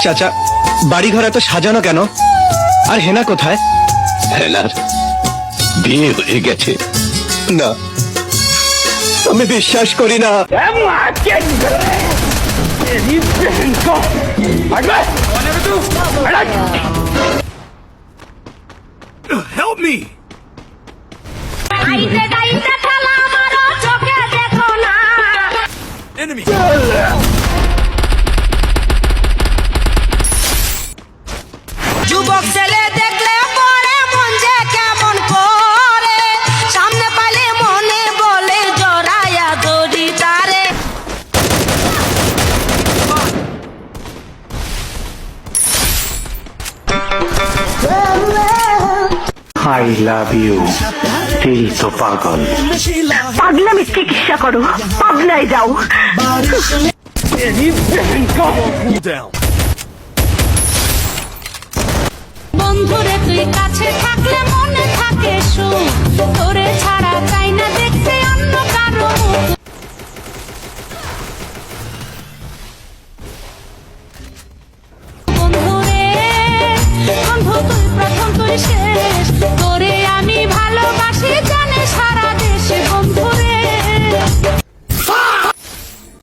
চাচা, বাড়িঘর এত সাজানো কেন? আর হেনা কোথায়? হেনার বিয়ে হয়ে গেছে। না, আমি বিশ্বাস করি না। Help me! Enemy! যুবক ছেলে দেখলে পরে মন যে কেমন করে, সামনে পাইলে মনে বলে জড়ায়া দড়ি তারে। আই লাভ ইউ দিল তো পাগল। পাগলামি চিকিৎসা করো, পাগলায় যাও। Cool down. বন্ধুরে তুই কাছে থাকলে মনে থাকে সুখ।